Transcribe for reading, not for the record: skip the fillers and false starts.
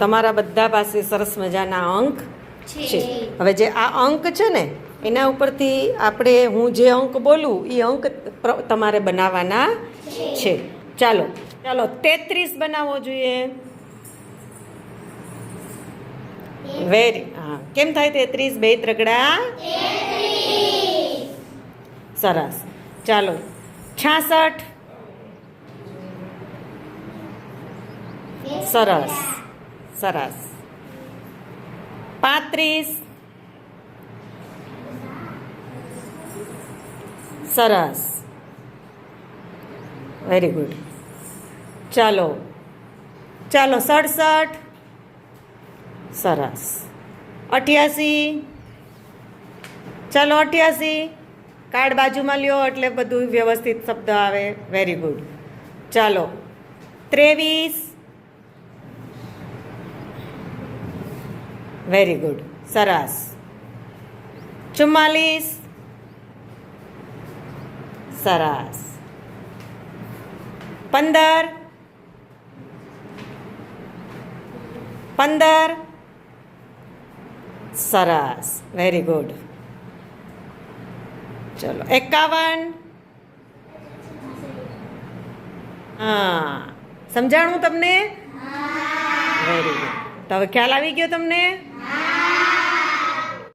તમારા બધા પાસે સરસ મજાના અંક છે. હવે જે આ અંક છે ને એના ઉપરથી આપણે હું જે અંક બોલું એ અંક તમારે બનાવવાના છે. ચાલો ચાલો 33 બનાવવો જોઈએ. વેરી હા, કેમ થાય 33? બે ત્રગડા સરસ. ચાલો 66 સરસ સરસ. 35 સરસ, વેરી ગુડ. ચાલો ચાલો 67 સરસ. 88 ચાલો 88 કાર્ડ બાજુમાં લ્યો એટલે બધું વ્યવસ્થિત શબ્દ આવે. Very good. ચાલો 23 વેરી ગુડ સરસ. 44 સરસ. 15 સરસ, વેરી ગુડ. ચલો 51 હા, સમજાણું તમને? Very good. તો હવે ખ્યાલ આવી ગયો તમને?